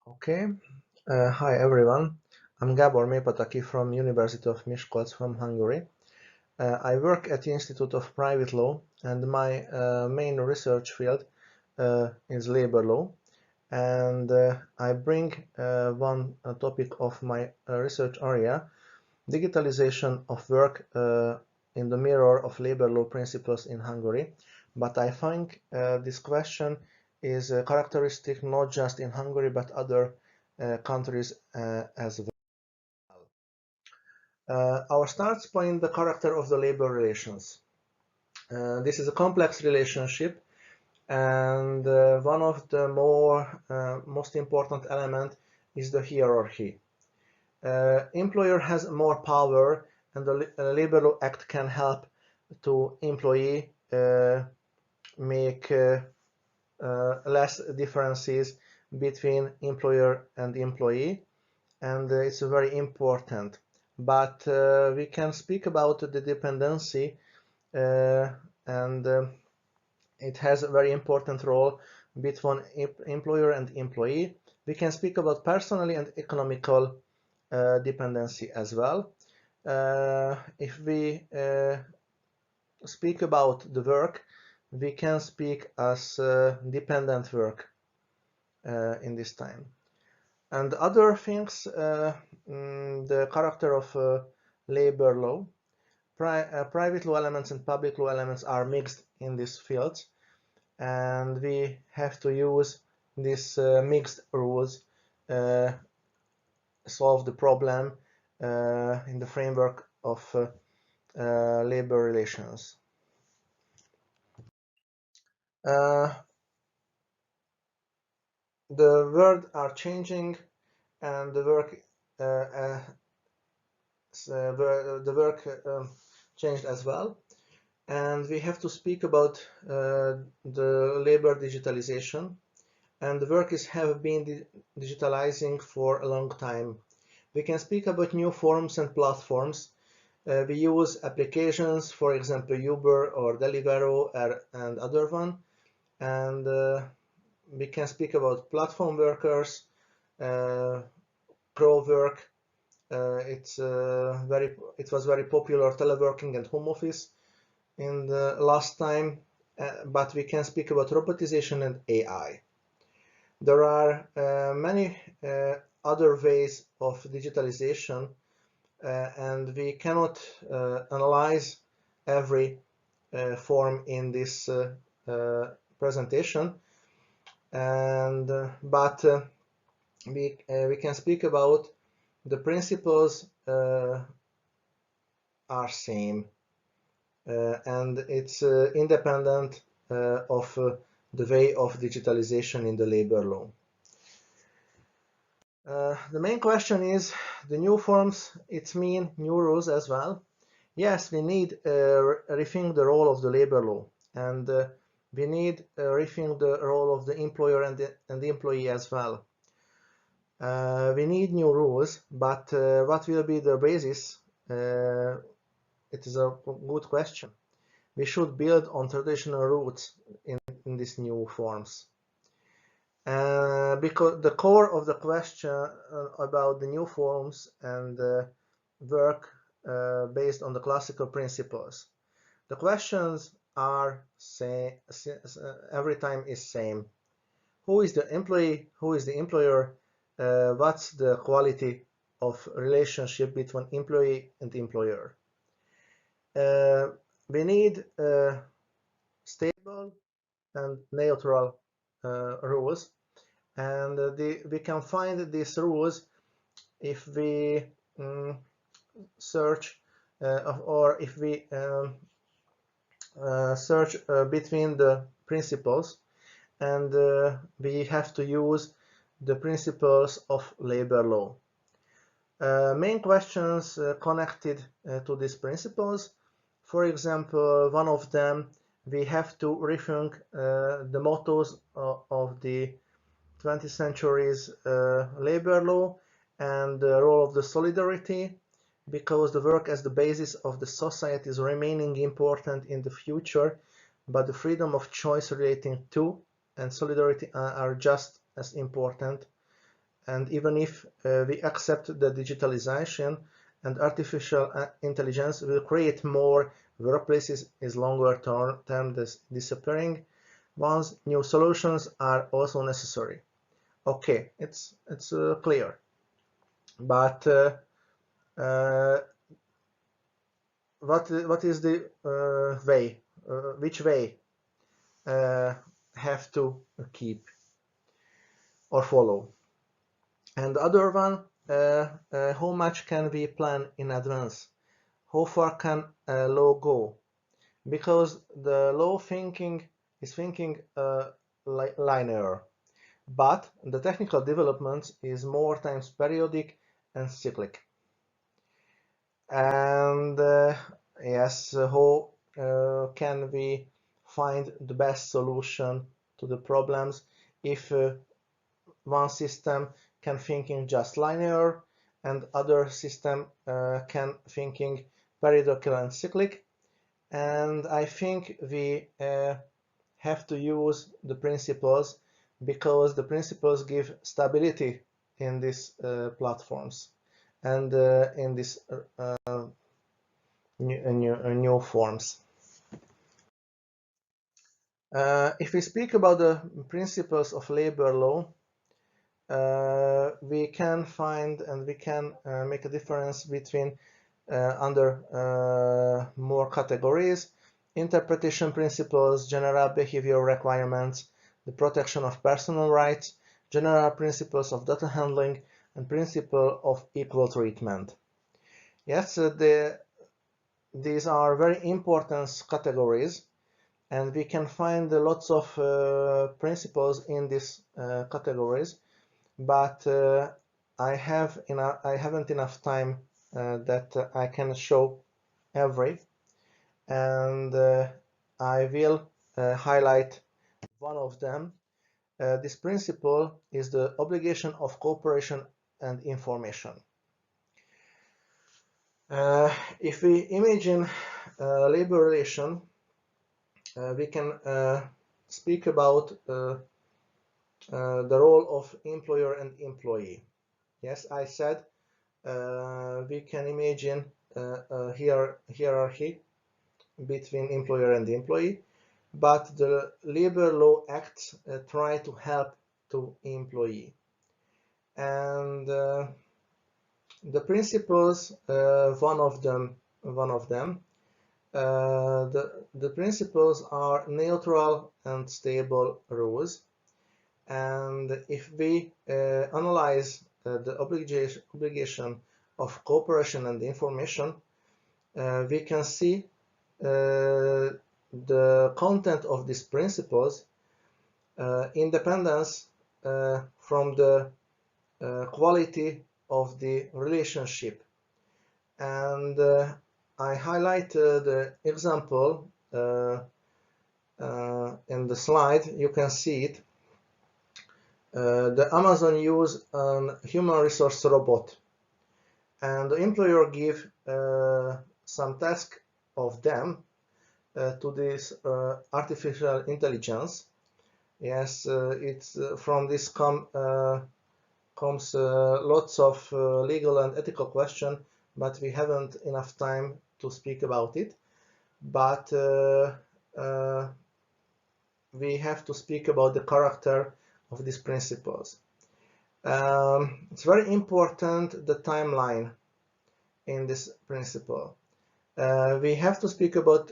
Okay. Hi everyone. I'm Gábor Mélypataki from University of Miskolc from Hungary. I work at the Institute of Private Law, and my main research field is labor law. And I bring one topic of my research area, digitalization of work in the mirror of labor law principles in Hungary. But I think this question is characteristic not just in Hungary but other countries as well. Our start point, the character of the labor relations. This is a complex relationship, and one of the most important element is the hierarchy. Employer has more power, and the Labor Law Act can help to employee make less differences between employer and employee, and it's very important. But we can speak about the dependency, and it has a very important role between employer and employee. We can speak about personally and economical dependency as well. If we speak about the work, we can speak as dependent work in this time. And other things, the character of labor law, private law elements and public law elements are mixed in this field, and we have to use these mixed rules solve the problem in the framework of labor relations. The world are changing, and the work changed as well, and we have to speak about the labor digitalization, and the work have been digitalizing for a long time. We can speak about new forms and platforms. We use applications, for example, Uber or Deliveroo and other one, and we can speak about platform workers, pro work. It was very popular teleworking and home office in the last time, but we can speak about robotization and AI. There are many other ways of digitalization, and we cannot analyze every form in this presentation, and but we can speak about the principles are same, and it's independent of the way of digitalization in the labor law. The main question is the new forms, it means new rules as well. Yes, we need rethink the role of the labor law, and we need rethink the role of the employer and the employee as well. We need new rules, but what will be the basis? It is a good question. We should build on traditional roots in these new forms. Because the core of the question about the new forms and work based on the classical principles. The questions are every time is same. Who is the employee? Who is the employer? What's the quality of relationship between employee and employer? We need stable and neutral rules, and we can find these rules if we search or if we search between the principles, and we have to use the principles of labor law. Main questions connected to these principles. For example, one of them, we have to rethink the mottos of the 20th century's labor law and the role of the solidarity, because the work as the basis of the society is remaining important in the future, but the freedom of choice relating to and solidarity are just as important. and even if we accept the digitalization and artificial intelligence will create more workplaces is longer term disappearing ones, new solutions are also necessary. Okay, it's clear, but what is the way? Which way have to keep or follow? And the other one, how much can we plan in advance? How far can law go? Because the law thinking is thinking linear, but the technical development is more times periodic and cyclic. And yes, how can we find the best solution to the problems if one system can thinking just linear and other system can thinking periodical and cyclic? And I think we have to use the principles because the principles give stability in these platforms and in these new forms. If we speak about the principles of labor law, we can find and we can make a difference between under more categories: interpretation principles, general behavior requirements, the protection of personal rights, general principles of data handling, and principle of equal treatment. Yes, these are very important categories, and we can find lots of principles in these categories, but I haven't enough time that I can show every, and I will highlight one of them. This principle is the obligation of cooperation and information. If we imagine labor relation, we can speak about the role of employer and employee. Yes, I said we can imagine a hierarchy between employer and employee, but the labor law acts try to help to employee. And the principles, one of them, the principles are neutral and stable rules. And if we analyze the obligation of cooperation and information, we can see the content of these principles, independence from the quality of the relationship. And I highlight the example in the slide. You can see it. The Amazon use a human resource robot, and the employer give some task of them to this artificial intelligence. Yes, it's from this comes lots of legal and ethical question, but we haven't enough time to speak about it. But we have to speak about the character of these principles. It's very important the timeline in this principle. We have to speak about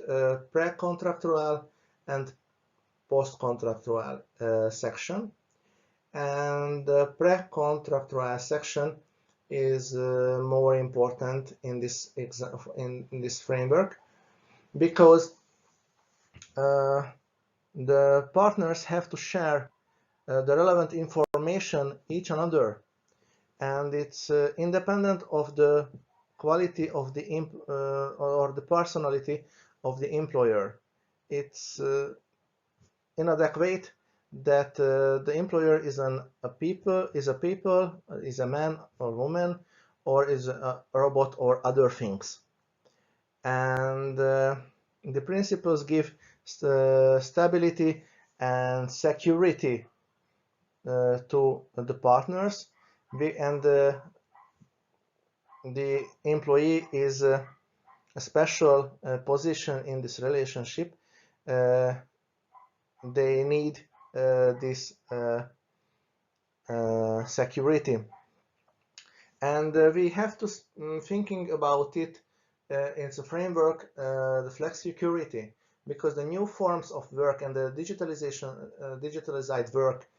pre-contractual and post-contractual section, and the pre-contractual section is more important in this framework because the partners have to share the relevant information each another, and it's independent of the quality of the or the personality of the employer. It's inadequate that the employer is a man or woman, or is a robot or other things. And the principles give stability and security to the partners, The employee is a special position in this relationship. They need this security, and we have to thinking about it in the framework the flex security, because the new forms of work and the digitalized work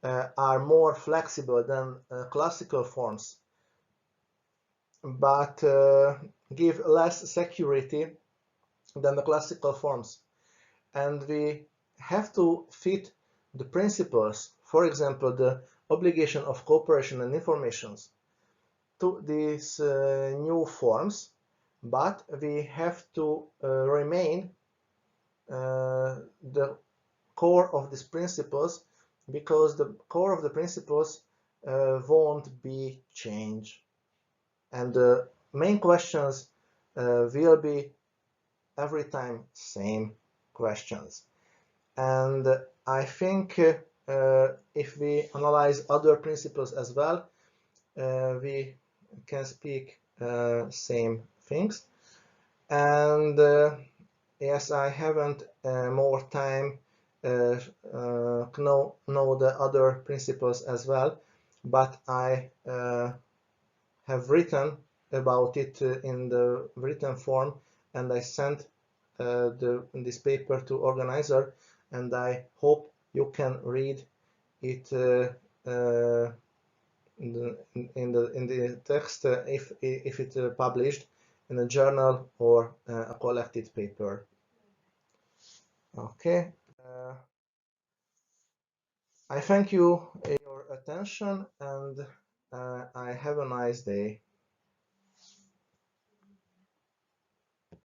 are more flexible than classical forms, but give less security than the classical forms. And we have to fit the principles, for example, the obligation of cooperation and informations, to these new forms, but we have to remain the core of these principles, because the core of the principles won't be changed. And the main questions will be every time same questions. And I think if we analyze other principles as well, we can speak same things. And yes, I haven't more time know the other principles as well, but I have written about it in the written form, and I sent this paper to organizer, and I hope you can read it in the text if it's published in a journal or a collected paper. Okay. I thank you for your attention, and I have a nice day.